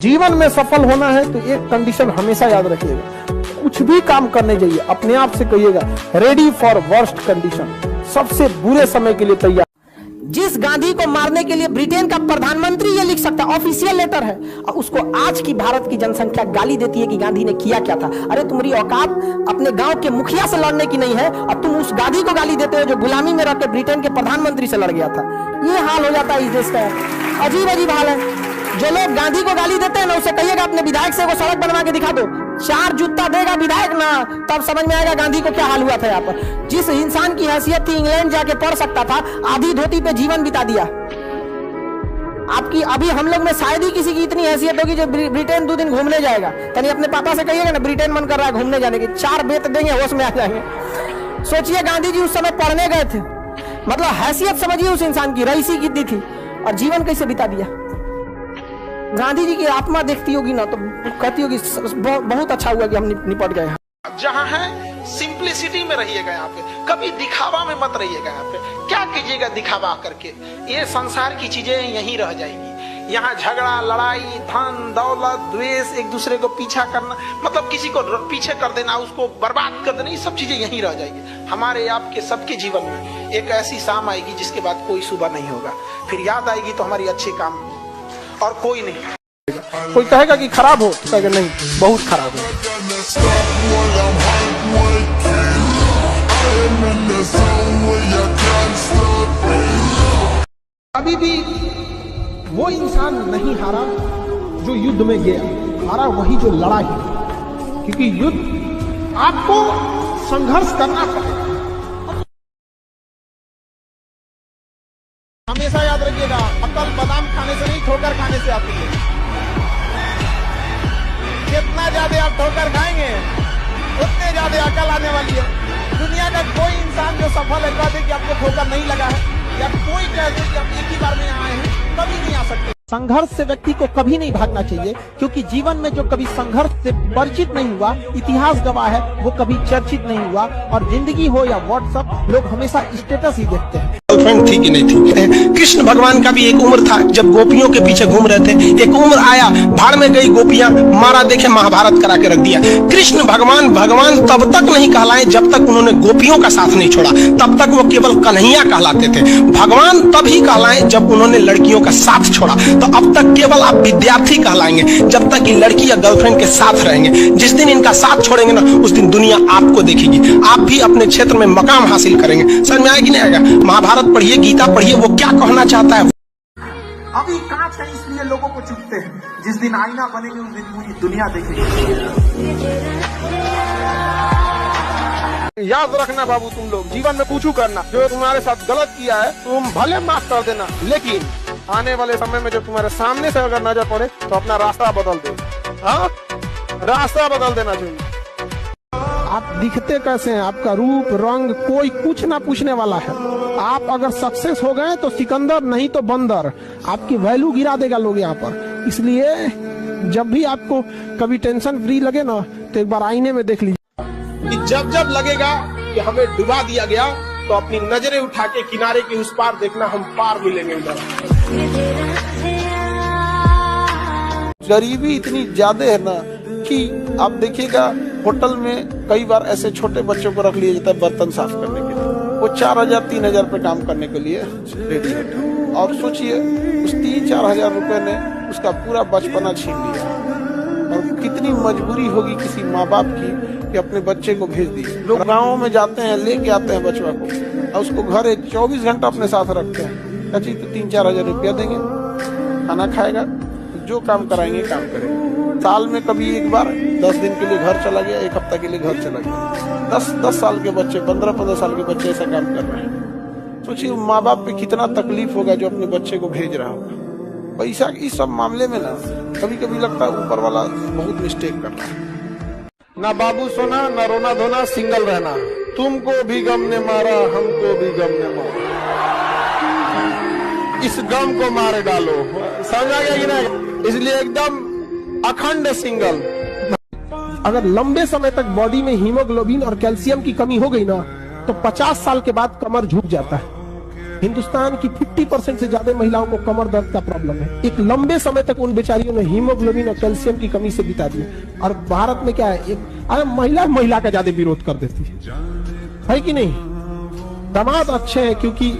जीवन में सफल होना है तो एक कंडीशन हमेशा याद रखिएगा, कुछ भी काम करने जाइए अपने आप से कहिएगा रेडी फॉर वर्स्ट कंडीशन, सबसे बुरे समय के लिए तैयार। जिस गांधी को मारने के लिए ब्रिटेन का प्रधानमंत्री ये लिख सकता, ऑफिशियल लेटर है, और उसको आज की भारत की जनसंख्या गाली देती है कि गांधी ने किया क्या था। अरे तुम्हारी औकात अपने गांव के मुखिया से लड़ने की नहीं है, अब तुम उस गांधी को गाली देते हो जो गुलामी में रहकर ब्रिटेन के प्रधानमंत्री से लड़ गया था। ये हाल हो जाता है इस देश का, अजीब अजीब हाल है। जो लोग गांधी को गाली देते हैं ना, उसे कहिएगा अपने विधायक से वो सड़क बनवा के दिखा दो, 4 जूता देगा विधायक ना, तब समझ में आएगा गांधी को क्या हाल हुआ था यहाँ पर। जिस इंसान की हैसियत थी इंग्लैंड जाके पढ़ सकता था, आधी धोती पे जीवन बिता दिया। आपकी अभी हम लोग में शायद ही किसी की इतनी हैसियत होगी जो ब्रिटेन 2 दिन घूमने जाएगा। तनी अपने पापा से कहिएगा ना ब्रिटेन मन कर रहा है घूमने जाने की, 4 बेत देंगे होश में आ जाएंगे। सोचिए गांधी जी उस समय पढ़ने गए थे, मतलब हैसियत समझिए उस इंसान की, रईसी कितनी थी और जीवन कैसे बिता दिया। गांधी जी की आत्मा देखती होगी ना तो कहती होगी बहुत अच्छा हुआ कि हम निपट गए। जहाँ है सिंप्लिसिटी में रहिएगा, यहाँ पे कभी दिखावा में मत रहिएगा। यहाँ पे क्या कीजिएगा दिखावा करके, ये संसार की चीजें यहीं रह जाएंगी। यहाँ झगड़ा, लड़ाई, धन दौलत, द्वेष, एक दूसरे को पीछा करना, मतलब किसी को पीछे कर देना, उसको बर्बाद कर देना, ये सब चीजें यहीं रह जाएगी। हमारे आपके सबके जीवन में एक ऐसी शाम आएगी जिसके बाद कोई सुबह नहीं होगा, फिर याद आएगी तो हमारी अच्छे काम और कोई नहीं। कोई कहेगा कि खराब हो, तो कहेगा नहीं बहुत खराब है। अभी भी वो इंसान नहीं हारा जो युद्ध में गया, हारा वही जो लड़ा है, क्योंकि युद्ध आपको संघर्ष करना पड़ेगा। हमेशा याद रखिएगा, अकल बादाम खाने से नहीं ठोकर खाने से आती है। जितना ज्यादा आप ठोकर खाएंगे उतने ज्यादा अकल आने वाली है। दुनिया का कोई इंसान जो सफल है कह दे कि आपको ठोकर नहीं लगा है, या कोई कह दे कि आप एक ही बार में आए हैं, कभी नहीं आ सकते। संघर्ष से व्यक्ति को कभी नहीं भागना चाहिए, क्योंकि जीवन में जो कभी संघर्ष से परिचित नहीं हुआ, इतिहास गवाह है, वो कभी चर्चित नहीं हुआ। और जिंदगी हो या व्हाट्सएप, लोग हमेशा स्टेटस ही देखते हैं। गर्लफ्रेंड थी कि नहीं थी। कृष्ण भगवान का भी एक उम्र था जब गोपियों के पीछे घूम रहे थे, एक उम्र आया भाड़ में गई गोपियां, मारा देखे महाभारत करा के रख दिया। कृष्ण भगवान तब तक नहीं कहलाए जब तक उन्होंने गोपियों का साथ नहीं छोड़ा, तब तक वो केवल कन्हैया कहलाते थे। भगवान तभी कहलाए जब उन्होंने लड़कियों का साथ छोड़ा, तो अब तक केवल आप विद्यार्थी कहलाएंगे जब तक कि लड़की या गर्लफ्रेंड के साथ रहेंगे। जिस दिन इनका साथ छोड़ेंगे ना, उस दिन दुनिया आपको देखेगी, आप भी अपने क्षेत्र में मकाम हासिल करेंगे। समझ में आएगी नहीं आएगा? महाभारत पढ़िए, गीता पढ़िए, वो क्या कहना चाहता है। अभी कांच है इसलिए लोगों को चुभते हैं, जिस दिन आईना बनेंगे उस दिन पूरी दुनिया देखेगी। याद रखना बाबू, तुम लोग जीवन में पूछू करना, जो तुम्हारे साथ गलत किया है तुम भले माफ कर देना, लेकिन आने वाले समय में जब तुम्हारे सामने से अगर नजर पड़े तो अपना रास्ता बदल दो। हाँ, रास्ता बदल देना चाहिए। आप दिखते कैसे हैं, आपका रूप रंग कोई कुछ ना पूछने वाला है। आप अगर सक्सेस हो गए तो सिकंदर, नहीं तो बंदर, आपकी वैल्यू गिरा देगा लोग यहाँ पर। इसलिए जब भी आपको कभी टेंशन फ्री लगे ना, तो एक बार आईने में देख लीजिए। जब लगेगा कि हमें डुबा दिया गया, तो अपनी नजरें उठा के किनारे के उस पार देखना, हम पार मिलेंगे उधर। गरीबी इतनी ज्यादा है ना कि आप देखिएगा होटल में कई बार ऐसे छोटे बच्चों को रख लिया जाता है बर्तन साफ करने के लिए, वो 4,000-3,000 पे काम करने के लिए रेडी है। और सोचिए उस 3-4 हजार रुपए ने उसका पूरा बचपना छीन लिया। और कितनी मजबूरी होगी किसी माँ बाप की कि अपने बच्चे को भेज दी। लोग गाँव में जाते हैं, लेके आते हैं बचवा को, और उसको घर 24 घंटा अपने साथ रखते हैं। अच्छी तो 3-4 हजार रुपया देंगे, खाना खाएगा, जो काम कराएंगे काम करेंगे। साल में कभी एक बार 10 दिन के लिए घर चला गया, 1 हफ्ता के लिए घर चला गया। 10 साल के बच्चे, 15 साल के बच्चे ऐसा काम कर रहे हैं। सोचिए माँ बाप पे कितना तकलीफ होगा जो अपने बच्चे को भेज रहा होगा। पैसा इस सब मामले में ना कभी कभी लगता है ऊपर वाला बहुत मिस्टेक कर रहा है। ना बाबू सोना, ना रोना धोना, सिंगल रहना। तुमको भी गम ने मारा, हमको भी गम ने मारा, इस गम को मार डालो। समझ आ गया कि नहीं? इसलिए एकदम अखंड सिंगल। अगर लंबे समय तक बॉडी में हीमोग्लोबिन और कैल्शियम की कमी हो गई ना, तो 50 साल के बाद कमर झुक जाता है। हिंदुस्तान की 50% से ज्यादा महिलाओं को कमर दर्द का प्रॉब्लम है। एक लंबे समय तक उन बेचारियों ने हीमोग्लोबिन और कैल्शियम की कमी से बिता दिया। और भारत में क्या है, महिला का ज्यादा विरोध कर देती है कि नहीं। दामाद अच्छे हैं क्योंकि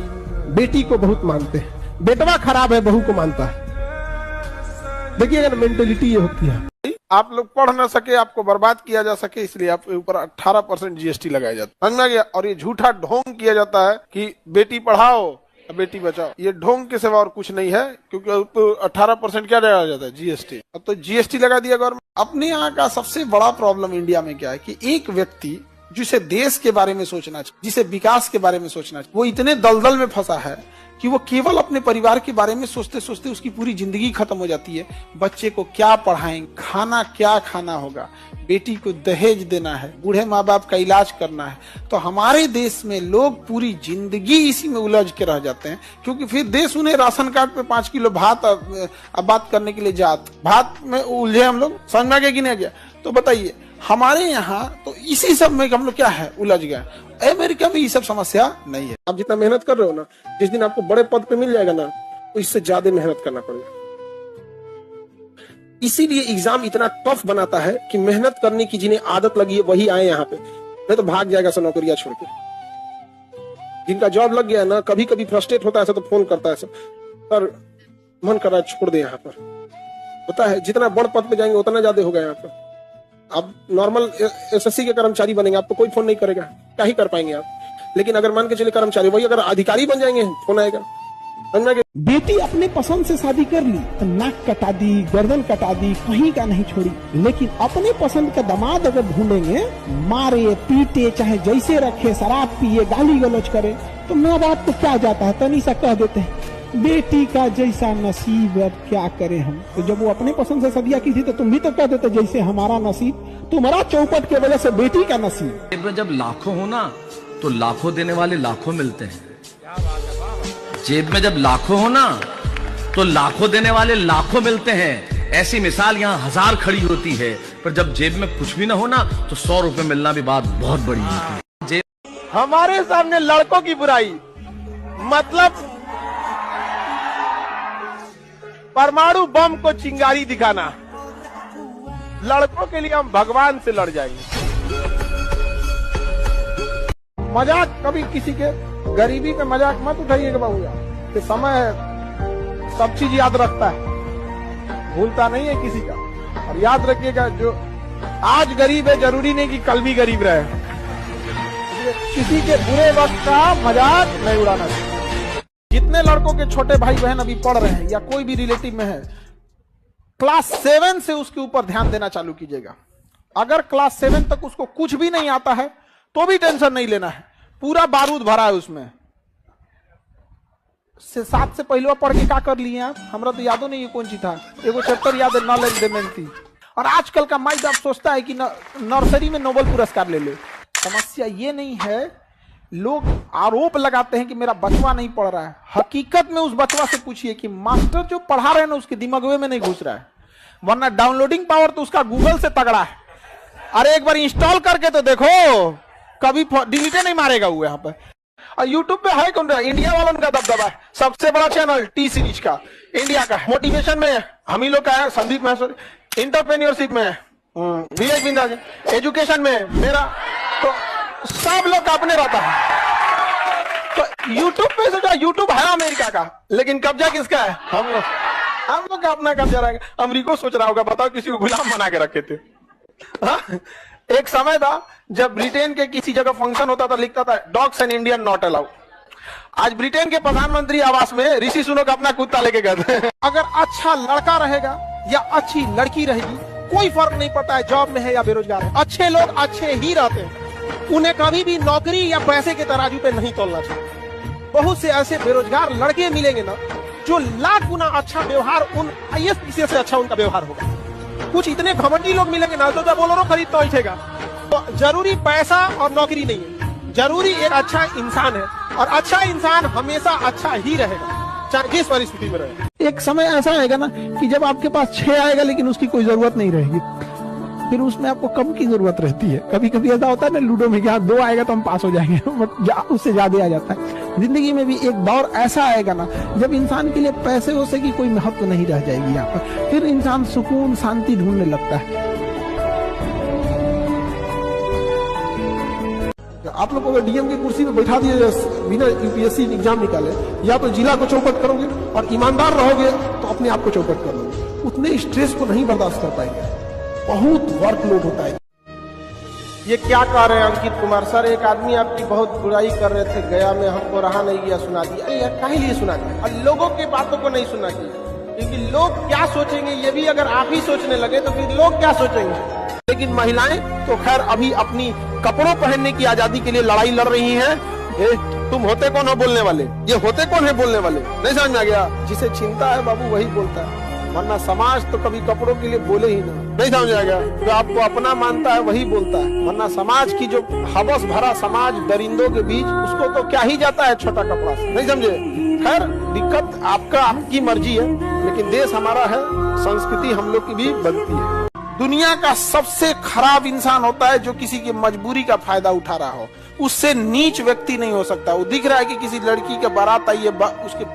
बेटी को बहुत मानते हैं, बेटवा खराब है बहू को मानता है। देखिए अगर मेंटेलिटी ये होती है, आप लोग पढ़ ना सके, आपको बर्बाद किया जा सके, इसलिए आपके ऊपर 18% जीएसटी लगाया जाता है। समझ में आ गया। और ये झूठा ढोंग किया जाता है कि बेटी पढ़ाओ बेटी बचाओ। ये ढोंग के सिवा और कुछ नहीं है, क्योंकि तो 18% क्या लगाया जाता है, जीएसटी। अब तो जीएसटी लगा दिया गवर्नमेंट। अपने यहाँ का सबसे बड़ा प्रॉब्लम इंडिया में क्या है कि एक व्यक्ति जिसे देश के बारे में सोचना चाहिए, जिसे विकास के बारे में सोचना चाहिए, वो इतने दलदल में फंसा है कि वो केवल अपने परिवार के बारे में सोचते सोचते उसकी पूरी जिंदगी खत्म हो जाती है। बच्चे को क्या पढ़ाएंगे, खाना क्या खाना होगा, बेटी को दहेज देना है, बूढ़े माँ बाप का इलाज करना है। तो हमारे देश में लोग पूरी जिंदगी इसी में उलझ के रह जाते हैं, क्योंकि फिर देश उन्हें राशन कार्ड पे 5 किलो भात अब बात करने के लिए भात में उलझे हम लोग। समझ में आ गया कि नहीं आ गया। तो बताइए हमारे यहाँ तो इसी सब में हम लोग क्या है, उलझ गए। अमेरिका में ये सब समस्या नहीं है। आप जितना मेहनत कर रहे हो ना, जिस दिन आपको बड़े पद पे मिल जाएगा ना, तो इससे ज्यादा मेहनत करना पड़ेगा। इसीलिए एग्जाम इतना टफ बनाता है कि मेहनत करने की जिन्हें आदत लगी है वही आए यहाँ पे, नहीं तो भाग जाएगा सब नौकरियां छोड़ के। जिनका जॉब लग गया ना, कभी कभी फ्रस्ट्रेट होता है तो फोन करता है सर मन कर रहा है छोड़ दे यहाँ पर। पता है जितना बड़ पद पे जाएंगे उतना ज्यादा होगा यहाँ पर। आप नॉर्मल एसएससी के कर्मचारी बनेंगे, आपको कोई फोन नहीं करेगा, क्या ही कर पाएंगे आप। लेकिन अगर मान के चले कर्मचारी, वही अगर अधिकारी बन जाएंगे फोन आएगा। बेटी अपने पसंद से शादी कर ली तो नाक कटा दी, गर्दन कटा दी, कहीं का नहीं छोड़ी। लेकिन अपने पसंद का दामाद अगर ढूंढेंगे, मारे पीटे चाहे जैसे रखे, शराब पिए, गाली गलौज करे, तो माँ बाप को क्या जाता है, तनी सा कह देते हैं बेटी का जैसा नसीब, अब क्या करें हम। तो जब वो अपने पसंद से शादियां की थी तो तुम भी तो कह देते जैसे हमारा नसीब, तुम्हारा चौपट के वजह से बेटी का नसीब। जब लाखों हो ना तो लाखों देने वाले लाखों मिलते हैं। जेब में जब लाखों हो ना तो लाखों देने वाले लाखों मिलते हैं। ऐसी मिसाल यहाँ 1000 खड़ी होती है, पर जब जेब में कुछ भी ना हो ना तो 100 रुपए मिलना भी बात बहुत बड़ी होती है। हमारे सामने लड़कों की बुराई मतलब परमाणु बम को चिंगारी दिखाना। लड़कों के लिए हम भगवान से लड़ जाएंगे। मजाक कभी किसी के गरीबी पे मजाक मत उठाइएगा बाबूया, कि समय है सब चीज याद रखता है, भूलता नहीं है किसी का। और याद रखिएगा जो आज गरीब है जरूरी नहीं कि कल भी गरीब रहे। किसी के बुरे वक्त का मजाक नहीं उड़ाना चाहिए। जितने लड़कों के छोटे भाई बहन अभी पढ़ रहे हैं या कोई भी रिलेटिव में है, क्लास 7 से उसके ऊपर ध्यान देना चालू कीजिएगा। अगर क्लास 7 तक उसको कुछ भी नहीं आता है तो भी टेंशन नहीं लेना है, पूरा बारूद भरा है उसमें। 7 से पहले पढ़ के क्या कर लिए आप, हमरा तो यादों नहीं है कौन सी था, एगो चैप्टर याद है, नॉलेज डेमेंसी। और आजकल का माइंड आप सोचता है कि नर्सरी में नोबेल पुरस्कार ले ले। समस्या ये नहीं है, लोग आरोप लगाते हैं कि मेरा बचवा नहीं पढ़ रहा है। हकीकत में उस बचवा से पूछिए कि मास्टर जो पढ़ा रहे हैं ना उसके दिमाग में नहीं घुस रहा है, वरना डाउनलोडिंग पावर तो उसका गूगल से तगड़ा है। अरे एक बार इंस्टॉल करके तो देखो, कभी डिलीटे नहीं मारेगा वो यहाँ पे। और यूट्यूब पे है कौन, इंडिया वालों का दबदबा है। सबसे बड़ा चैनल टी सीरीज का इंडिया का, मोटिवेशन में हम ही लोग का है संदीप महेश्वरी, इंटरप्रेन्योरशिप में विवेक बिंदा, एजुकेशन में मेरा, तो सब लोग का अपने रहता है। तो यूट्यूब पे सोचा, यूट्यूब है अमेरिका का, लेकिन कब्जा किसका है, हम लोग का अपना कब्जा रहेगा। अमेरिका सोच रहा होगा बताओ किसी को गुलाम बना के रखे थे। एक समय था जब ब्रिटेन के किसी जगह फंक्शन होता था, लिखता था dogs and Indian not allowed. आज ब्रिटेन के प्रधानमंत्री आवास में ऋषि सुनक अपना कुत्ता लेके गए थे। अगर अच्छा लड़का रहेगा या अच्छी लड़की रहेगी, कोई फर्क नहीं पड़ता है जॉब में है या बेरोजगार है। अच्छे लोग अच्छे ही रहते हैं, उन्हें कभी भी नौकरी या पैसे के तराजू पे नहीं तोलना चाहिए। बहुत से ऐसे बेरोजगार लड़के मिलेंगे ना जो लाख गुना अच्छा व्यवहार, उन IAS से अच्छा उनका व्यवहार होगा। कुछ इतने घमंडी लोग मिलेंगे ना तो बोलेरो खरीदता उठेगा। तो जरूरी पैसा और नौकरी नहीं है, जरूरी एक अच्छा इंसान है, और अच्छा इंसान हमेशा अच्छा ही रहेगा चाहे जिस परिस्थिति में रहे। एक समय ऐसा आएगा ना कि जब आपके पास 6 आएगा लेकिन उसकी कोई जरूरत नहीं रहेगी। फिर उसमें आपको कम की जरूरत रहती है। कभी कभी ऐसा होता है ना लूडो में, क्या 2 आएगा तो हम पास हो जाएंगे, उससे ज्यादा आ जाता है। जिंदगी में भी एक दौर ऐसा आएगा ना जब इंसान के लिए पैसे वैसे की कोई महत्व नहीं रह जाएगी यहाँ पर, फिर इंसान सुकून शांति ढूंढने लगता है। आप लोग अगर डीएम की कुर्सी पे बैठा दिए बिना यूपीएससी एग्जाम निकाले, या तो जिला को चौपट करोगे और ईमानदार रहोगे तो अपने आप को चौपट कर लोगे, उतने स्ट्रेस को नहीं बर्दाश्त कर पाएंगे, बहुत वर्कलोड होता है। ये क्या कह रहे हैं अंकित कुमार सर? एक आदमी आपकी बहुत बुराई कर रहे थे गया में, हमको रहा नहीं गया सुना दिया। अरे यार काहे लिए सुना दिया? और लोगों की बातों को नहीं सुना दिया, क्योंकि लोग क्या सोचेंगे ये भी अगर आप ही सोचने लगे तो फिर लोग क्या सोचेंगे। लेकिन महिलाएं तो खैर अभी अपनी कपड़ों पहनने की आजादी के लिए लड़ाई लड़ रही हैं। तुम होते कौन हो बोलने वाले? ये होते कौन है बोलने वाले? नहीं समझ में आ गया? जिसे चिंता है बाबू वही बोलता है, वरना समाज तो कभी कपड़ों के लिए बोले ही ना। नहीं समझ आएगा? जो आपको अपना मानता है वही बोलता है, वरना समाज की जो हवस भरा समाज दरिंदों के बीच, उसको तो क्या ही जाता है छोटा कपड़ा से। नहीं समझे? खैर दिक्कत आपकी मर्जी है, लेकिन देश हमारा है, संस्कृति हम लोग की भी बनती है। दुनिया का सबसे खराब इंसान होता है जो किसी की मजबूरी का फायदा उठा रहा हो। उससे नीच व्यक्ति नहीं हो सकता। वो दिख रहा है कि किसी लड़की के बारात आई है, उसके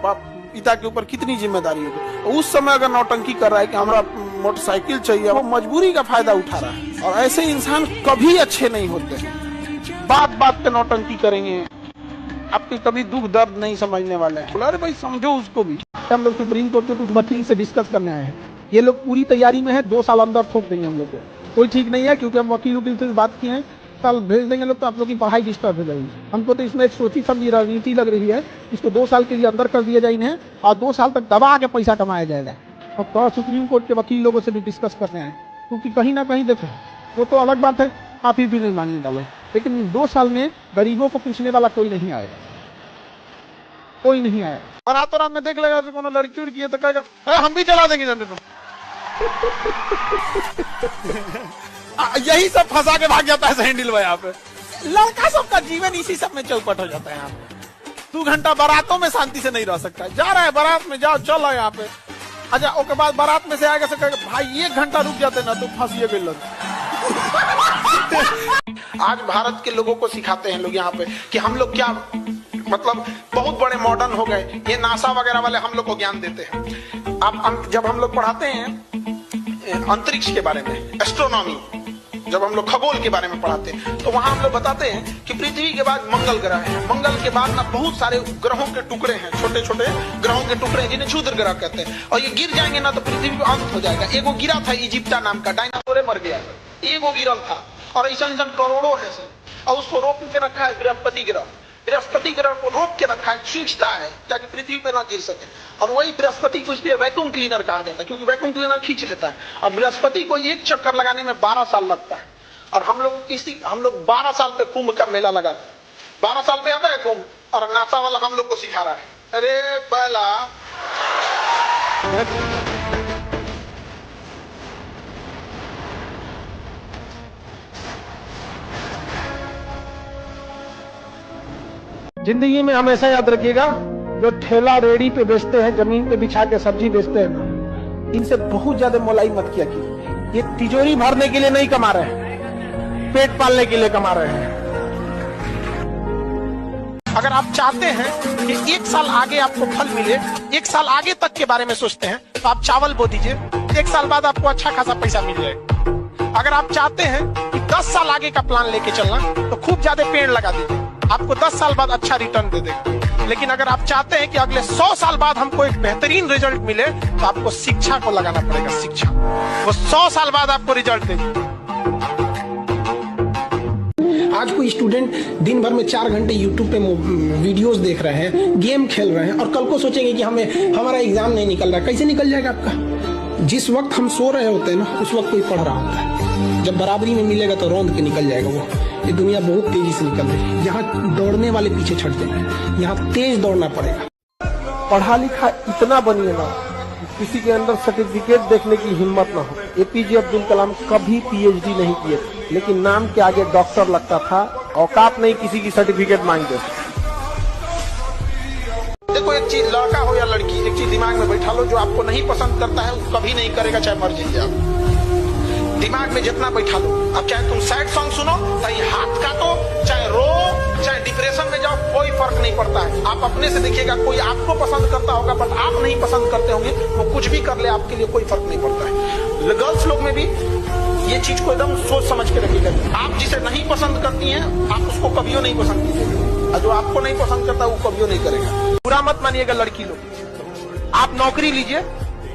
पिता के ऊपर कितनी जिम्मेदारी होगी, उस समय अगर नौटंकी कर रहा है कि हमारा मोटरसाइकिल चाहिए, वो मजबूरी का फायदा उठा रहा है। और ऐसे इंसान कभी अच्छे नहीं होते, बात बात पे नौटंकी करेंगे, आपके कभी दुख दर्द नहीं समझने वाले हैं। अरे भाई समझो उसको भी। हम लोग सुप्रीम कोर्ट के वकील से डिस्कस करने आए हैं, ये लोग पूरी तैयारी में है, 2 साल अंदर ठोक देंगे हम लोग को। कोई ठीक नहीं है, क्योंकि हम वकील से बात किए हैं, साल भेज देंगे लोग तो आप लोग की पढ़ाई डिस्टर्ब हो जाएगी। हमको तो इसमें एक सोची समझी रणनीति लग रही है, इसको 2 साल के लिए अंदर कर दिया जाए इन्हें, और 2 साल तक दबा के पैसा कमाया जाएगा। और तो सुप्रीम कोर्ट के वकील लोगों से भी डिस्कस करने आए, क्योंकि कहीं ना कहीं देखो वो तो अलग बात है, आप ही भी नहीं मानने वाले, लेकिन 2 साल में गरीबों को पूछने वाला कोई नहीं आएगा, कोई नहीं आया। और रातों रात में देख लेगा तो कोनो लड़की उड़की है तो कहेगा हम भी चला देंगे जल्दी। तो यही सब फंसा के भाग जाता है सैंडल भाई। यहाँ पे लड़का सबका जीवन इसी सब में चौपट हो जाता है। यहाँ पे 2 घंटा बारातों में शांति से नहीं रह सकता। जा रहा है बारात में, जाओ चलो यहाँ पे, अच्छा उसके बाद बारात में से आएगा तो कहेगा भाई 1 घंटा रुक जाते ना तो फंसिए गए लोग। आज भारत के लोगों को सिखाते हैं लोग यहाँ पे कि हम लोग क्या मतलब बहुत बड़े मॉडर्न हो गए, ये नासा वगैरह वाले हम लोग को ज्ञान देते हैं। अब जब हम लोग पढ़ाते हैं अंतरिक्ष के बारे में, एस्ट्रोनॉमी, जब हम लोग खगोल के बारे में पढ़ाते हैं तो वहां हम लोग बताते हैं कि पृथ्वी के बाद मंगल ग्रह है, मंगल के बाद ना बहुत सारे ग्रहों के टुकड़े हैं, छोटे छोटे ग्रहों के टुकड़े हैं जिन्हें क्षुद्र ग्रह कहते हैं, और ये गिर जाएंगे ना तो पृथ्वी पे अंत हो जाएगा। एगो गिरा था इजिप्टा नाम का, डायनासोर मर गया, एगो गिरल था, और ऐसा करोड़ों है, और उसको रोक के रखा है बृहस्पति ग्रह। बृहस्पति ग्रह को रोक के रखा है, खींचता है ताकि पृथ्वी पे ना गिर सके, और वही बृहस्पति को इसलिए वैक्यूम क्लीनर कहा जाता है, क्योंकि वैक्यूम क्लीनर खींच लेता है। और बृहस्पति को 1 चक्कर लगाने में 12 साल लगता है, और हम लोग 12 साल पे कुंभ का मेला लगा, 12 साल पे आता है कुंभ, और नासा वाला हम लोग को सिखा रहा है। अरे पहला जिंदगी में हमेशा याद रखिएगा, जो ठेला रेडी पे बेचते हैं, जमीन पे बिछा के सब्जी बेचते हैं ना, इनसे बहुत ज्यादा मोलाई मत किया कीजिए। ये तिजोरी भरने के लिए नहीं कमा रहे हैं, पेट पालने के लिए कमा रहे हैं। अगर आप चाहते हैं कि 1 साल आगे आपको फल मिले, 1 साल आगे तक के बारे में सोचते हैं, तो आप चावल बो दीजिए, 1 साल बाद आपको अच्छा खासा पैसा मिल जाएगा। अगर आप चाहते हैं कि 10 साल आगे का प्लान लेके चलना, तो खूब ज्यादा पेड़ लगा दीजिए, आपको 10 साल बाद अच्छा रिटर्न दे देगा। लेकिन अगर आप चाहते हैं कि अगले 100 साल बाद हमको एक बेहतरीन रिजल्ट मिले, तो आपको शिक्षा को लगाना पड़ेगा। शिक्षा वो 100 साल बाद आपको रिजल्ट देगी। आज कोई स्टूडेंट दिन भर में 4 घंटे यूट्यूब पे वीडियोस देख रहे हैं, गेम खेल रहे हैं, और कल को सोचेंगे कि हमारा एग्जाम नहीं निकल रहा। कैसे निकल जाएगा आपका? जिस वक्त हम सो रहे होते हैं ना, उस वक्त कोई पढ़ रहा होता है। जब बराबरी में मिलेगा तो रौंद के निकल जाएगा वो। ये दुनिया बहुत तेजी से निकल रही है, यहाँ दौड़ने वाले पीछे छट जाएंगे, यहाँ तेज दौड़ना पड़ेगा। पढ़ा लिखा इतना बनिए ना, किसी के अंदर सर्टिफिकेट देखने की हिम्मत ना हो। एपीजे अब्दुल कलाम कभी पीएचडी नहीं किए थे, लेकिन नाम के आगे डॉक्टर लगता था, औकात नहीं किसी की सर्टिफिकेट मांगते। देखो एक चीज, लड़का हो या लड़की, एक चीज दिमाग में बैठा लो, जो आपको नहीं पसंद करता है वो कभी नहीं करेगा, चाहे मर जाइए आप। दिमाग में जितना बैठा लो। अब चाहे तुम सैड सॉन्ग सुनो, चाहे हाथ काटो, चाहे रो, चाहे डिप्रेशन में जाओ, कोई फर्क नहीं पड़ता है। आप अपने से देखिएगा, कोई आपको पसंद करता होगा बट आप नहीं पसंद करते होंगे, वो कुछ भी कर ले आपके लिए कोई फर्क नहीं पड़ता है। गर्ल्स लोग में भी ये चीज को एकदम सोच समझ के रखिएगा। आप जिसे नहीं पसंद करती हैं, आप उसको कभियो नहीं पसंद कीजिएगा, और जो आपको नहीं पसंद करता वो कभियो नहीं करेगा। बुरा मत मानिएगा लड़की लोग। आप नौकरी लीजिए,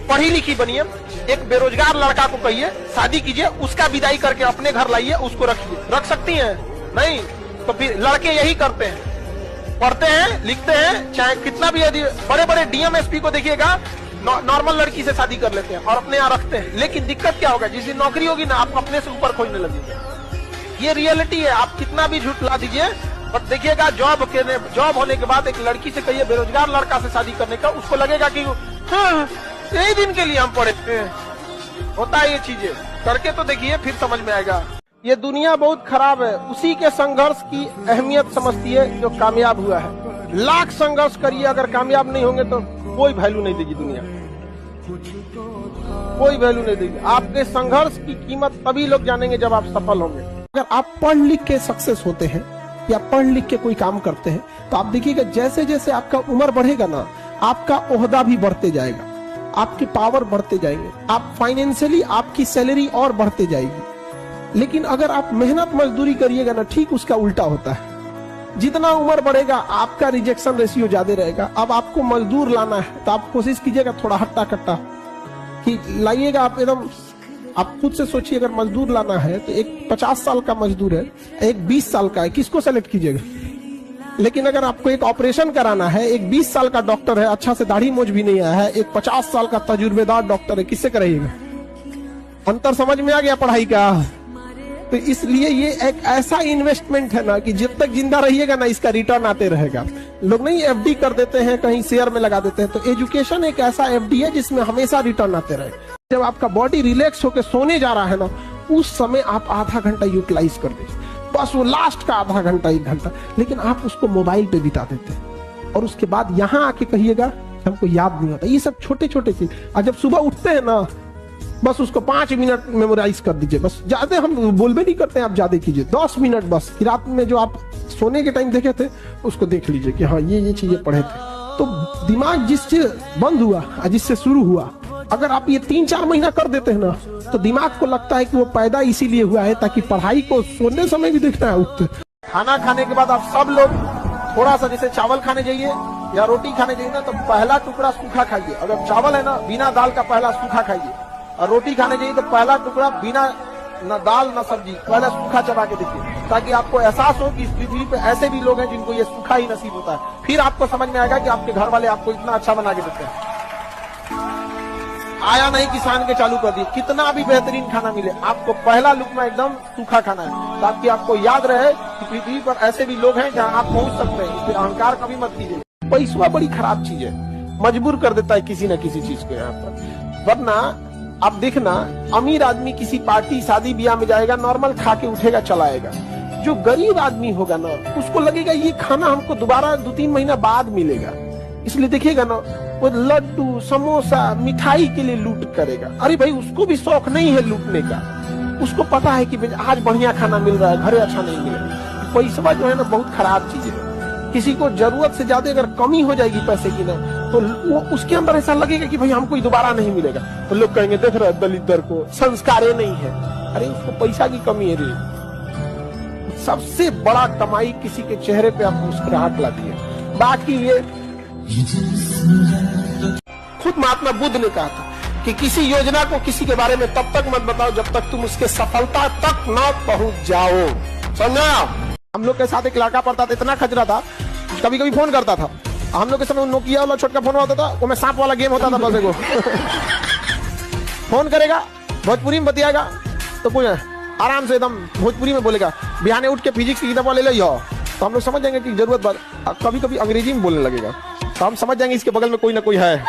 पढ़ी लिखी बनिए, एक बेरोजगार लड़का को कहिए शादी कीजिए, उसका विदाई करके अपने घर लाइए, उसको रखिए। रख सकती हैं? नहीं तो फिर लड़के यही करते हैं, पढ़ते हैं, लिखते हैं, चाहे कितना भी, यदि बड़े बड़े डीएम एसपी को देखिएगा, नॉर्मल लड़की से शादी कर लेते हैं और अपने यहाँ रखते हैं। लेकिन दिक्कत क्या होगा, जिस दिन नौकरी होगी ना, आप अपने से ऊपर खोजने लगेंगे। ये रियलिटी है। आप कितना भी झूठ ला दीजिए, बट देखिएगा जॉब होने के बाद एक लड़की से कहिए बेरोजगार लड़का से शादी करने का, उसको लगेगा कि हाँ, यही दिन के लिए हम पढ़े थे। होता है ये चीजें, करके तो देखिए फिर समझ में आएगा। ये दुनिया बहुत खराब है, उसी के संघर्ष की अहमियत समझती है जो कामयाब हुआ है। लाख संघर्ष करिए, अगर कामयाब नहीं होंगे तो कोई वैल्यू नहीं देगी दुनिया, कोई वैल्यू नहीं देगी। आपके संघर्ष की कीमत तभी लोग जानेंगे जब आप सफल होंगे। अगर आप पढ़ लिख के सक्सेस होते हैं या पढ़ लिख के कोई काम करते हैं, तो आप देखिएगा जैसे जैसे आपका उम्र बढ़ेगा ना, आपका ओहदा भी बढ़ते जाएगा, आपके पावर बढ़ते जाएंगे, आप फाइनेंशियली आपकी सैलरी और बढ़ते जाएगी। लेकिन अगर आप मेहनत मजदूरी करिएगा ना, ठीक उसका उल्टा होता है। जितना उम्र बढ़ेगा आपका रिजेक्शन रेशियो ज्यादा रहेगा। अब आपको मजदूर लाना है तो आप कोशिश कीजिएगा थोड़ा हट्टा कट्टा कि लाइएगा। आप एकदम, आप खुद से सोचिए, अगर मजदूर लाना है तो एक 50 साल का मजदूर है, एक 20 साल का है, किसको सेलेक्ट कीजिएगा? लेकिन अगर आपको एक ऑपरेशन कराना है, एक 20 साल का डॉक्टर है, अच्छा से दाढ़ी मोछ भी नहीं आया है, एक 50 साल का तजुर्बेदार डॉक्टर है, किससे कराइएगा? अंतर समझ में आ गया पढ़ाई का? तो इसलिए ये एक ऐसा इन्वेस्टमेंट है ना कि जब तक जिंदा रहिएगा ना, इसका रिटर्न आते रहेगा। लोग नहीं एफडी कर देते हैं, कहीं शेयर में लगा देते हैं, तो एजुकेशन एक ऐसा एफडी है जिसमें हमेशा रिटर्न आते रहे। जब आपका बॉडी रिलैक्स होकर सोने जा रहा है ना, उस समय आप आधा घंटा यूटिलाइज कर दीजिए, बस वो लास्ट का आधा घंटा 1 घंटा। लेकिन आप उसको मोबाइल पे बिता देते हैं और उसके बाद यहाँ आके कहिएगा हमको याद नहीं होता। ये सब छोटे छोटे चीज, और जब सुबह उठते हैं ना, बस उसको 5 मिनट मेमोराइज कर दीजिए। बस ज्यादा हम बोल भी नहीं करते हैं, आप ज्यादा कीजिए, 10 मिनट बस। रात में जो आप सोने के टाइम देखे थे उसको देख लीजिए कि हाँ ये चीजें पढ़े थे। तो दिमाग जिससे बंद हुआ और जिससे शुरू हुआ, अगर आप ये 3-4 महीना कर देते हैं ना, तो दिमाग को लगता है कि वो पैदा इसीलिए हुआ है ताकि पढ़ाई को सोने समय भी देखना है। उठते खाना खाने के बाद आप सब लोग थोड़ा सा, जैसे चावल खाने जाइए या रोटी खाने जाइए ना, तो पहला टुकड़ा सूखा खाइए। अगर चावल है ना, बिना दाल का पहला सूखा खाइए, और रोटी खाने जाइए तो पहला टुकड़ा बिना न दाल न सब्जी, पहला सूखा चबा के देखिए, ताकि आपको एहसास हो कि इस पृथ्वी पे ऐसे भी लोग हैं जिनको ये सूखा ही नसीब होता है। फिर आपको समझ में आएगा कि आपके घर वाले आपको इतना अच्छा बना के देते हैं। आया नहीं किसान के चालू कर दिए, कितना भी बेहतरीन खाना मिले, आपको पहला लुकमा एकदम सूखा खाना है, ताकि आपको याद रहे कि पृथ्वी पर ऐसे भी लोग हैं जहाँ आप पहुंच सकते हैं। इसलिए अहंकार कभी मत कीजिए। पैसा बड़ी खराब चीज है, मजबूर कर देता है किसी न किसी चीज को यहाँ पर। वरना आप देखना, अमीर आदमी किसी पार्टी शादी ब्याह में जाएगा, नॉर्मल खा के उठेगा चला आएगा। जो गरीब आदमी होगा ना, उसको लगेगा ये खाना हमको दोबारा 2-3 महीना बाद मिलेगा। इसलिए देखिएगा ना, वो लड्डू समोसा मिठाई के लिए लूट करेगा। अरे भाई, उसको भी शौक नहीं है लूटने का, उसको पता है कि आज बढ़िया खाना मिल रहा है, घरे अच्छा नहीं मिलेगा। पैसा जो है ना बहुत खराब चीज है। किसी को जरूरत से ज्यादा अगर कमी हो जाएगी पैसे की ना, तो वो उसके अंदर ऐसा लगेगा कि भाई हमको दोबारा नहीं मिलेगा। तो लोग कहेंगे देख रहे दलित दर को, संस्कारे नहीं है। अरे उसको पैसा की कमी है रे। सबसे बड़ा कमाई किसी के चेहरे पे आप मुस्कुराहट लाती है। बाकी ये खुद महात्मा बुद्ध ने कहा था कि किसी योजना को किसी के बारे में तब तक मत बताओ जब तक तुम उसके सफलता तक न पहुंच जाओ। समझा? हम लोग के साथ एक लड़का पढ़ता था, इतना खजरा था, कभी कभी फोन करता था। हम लोग के समय नोकिया वाला छोटका फोन होता था, वो में सांप वाला गेम होता था, बस एगो फोन करेगा, भोजपुरी में बतियाएगा, तो कोई आराम से एकदम भोजपुरी में बोलेगा, बिहाने उठ के फिजिक्स की किताब ले लो, तो हम लोग समझ जाएंगे कि जरूरत बात। कभी कभी अंग्रेजी में बोलने लगेगा, तो हम समझ जाएंगे इसके बगल में कोई ना कोई है,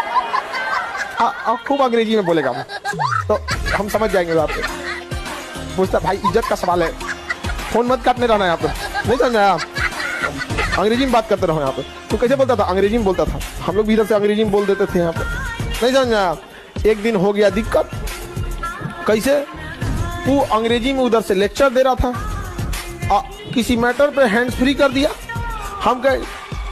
खूब अंग्रेजी में बोलेगा, तो हम समझ जाएंगे। बात पूछता भाई इज्जत का सवाल है, फोन मत काटने रहना यहाँ पे, नहीं समझा? अंग्रेजी में बात करते रहो यहाँ पे। तो कैसे बोलता था? अंग्रेजी में बोलता था। हम लोग भी इधर से अंग्रेजी में बोल देते थे यहाँ पे, नहीं समझा? एक दिन हो गया दिक्कत। कैसे? वो अंग्रेजी में उधर से लेक्चर दे रहा था, किसी मैटर पे हैंड्स फ्री कर दिया। हम कहे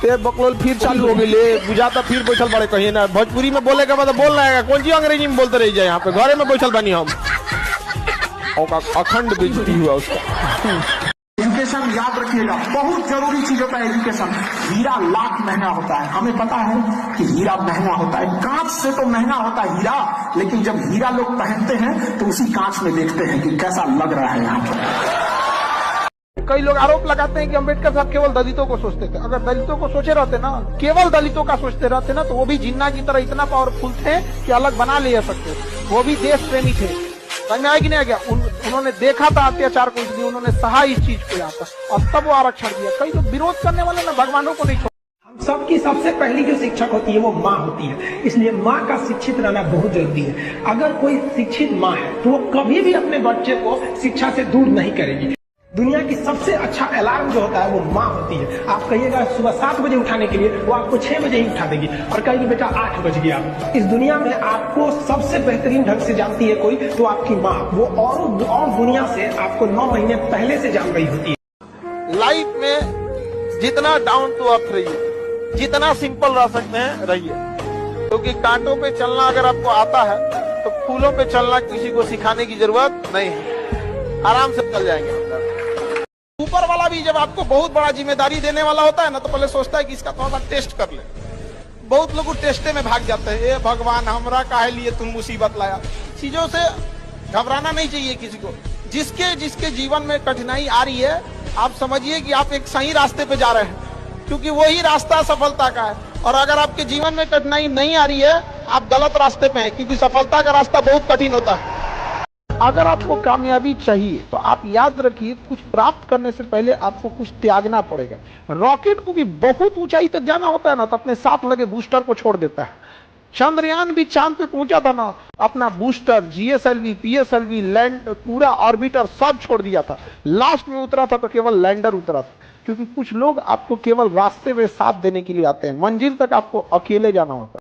ते बकलोल फिर चालू हो गई, ले बुझाता फिर बैठल बड़े कहीं ना भोजपुरी में बोले के बाद बोल रहा है, कौन सी अंग्रेजी में बोलते रह जाए, यहाँ पे घरे में बैठल बनी हम। और अखंड बेइज्जती हुआ उसका। एजुकेशन याद रखिएगा, बहुत जरूरी चीज होता है एजुकेशन। हीरा लाख महंगा होता है, हमें पता है कि हीरा महंगा होता है, कांच से तो महंगा होता है हीरा, लेकिन जब हीरा लोग पहनते हैं तो उसी कांच में देखते हैं कि कैसा लग रहा है यहाँ पर। कई लोग आरोप लगाते हैं कि अंबेडकर साहब केवल दलितों को सोचते थे। अगर दलितों को सोचे रहते ना, केवल दलितों का सोचते रहते ना, तो वो भी जिन्ना की तरह इतना पावरफुल थे कि अलग बना ले सकते। वो भी देश प्रेमी थे, समझ में आया कि नहीं आ गया? उन्होंने देखा था अत्याचार को, इसलिए उन्होंने सहा इस चीज को यहाँ पर, और तब वो आरक्षण दिया। कई लोग विरोध करने वाले ना भगवानों को नहीं छोड़। हम सबकी सबसे पहली जो शिक्षक होती है वो माँ होती है, इसलिए माँ का शिक्षित रहना बहुत जरूरी है। अगर कोई शिक्षित माँ है तो वो कभी भी अपने बच्चे को शिक्षा से दूर नहीं करेगी। दुनिया की सबसे अच्छा अलार्म जो होता है वो माँ होती है। आप कहिएगा सुबह 7 बजे उठाने के लिए, वो आपको 6 बजे ही उठा देगी और कहेगी बेटा 8 बज गया। इस दुनिया में आपको सबसे बेहतरीन ढंग से जानती है कोई तो आपकी माँ, वो और दुनिया से आपको 9 महीने पहले से जान रही होती है। लाइफ में जितना डाउन टू अर्थ रहिए, जितना सिंपल रह सकते हैं रहिए, क्योंकि कांटों पे चलना अगर आपको आता है तो फूलों पे चलना किसी को सिखाने की जरूरत नहीं है, आराम से चल जाएंगे। ऊपर वाला भी जब आपको बहुत बड़ा जिम्मेदारी देने वाला होता है ना, तो पहले सोचता है कि इसका थोड़ा सा टेस्ट कर ले। बहुत लोग टेस्टे में भाग जाते हैं, ए भगवान हमरा काहे लिए तुम मुसीबत लाया। चीजों से घबराना नहीं चाहिए किसी को। जिसके जिसके जीवन में कठिनाई आ रही है, आप समझिए कि आप एक सही रास्ते पे जा रहे हैं, क्योंकि वही रास्ता सफलता का है। और अगर आपके जीवन में कठिनाई नहीं आ रही है, आप गलत रास्ते पे हैं, क्योंकि सफलता का रास्ता बहुत कठिन होता है। अगर आपको कामयाबी चाहिए तो आप याद रखिए, कुछ प्राप्त करने से पहले आपको कुछ त्यागना पड़ेगा। रॉकेट को भी बहुत ऊंचाई तक जाना होता है ना, तो अपने साथ लगे बूस्टर को छोड़ देता है। चंद्रयान भी चांद पे पहुंचा था ना, अपना बूस्टर, जीएसएलवी, पीएसएलवी, लैंड, पूरा ऑर्बिटर सब छोड़ दिया था। लास्ट में उतरा था तो केवल लैंडर उतरा था, क्योंकि कुछ लोग आपको केवल रास्ते में साथ देने के लिए आते हैं, मंजिल तक आपको अकेले जाना होता है।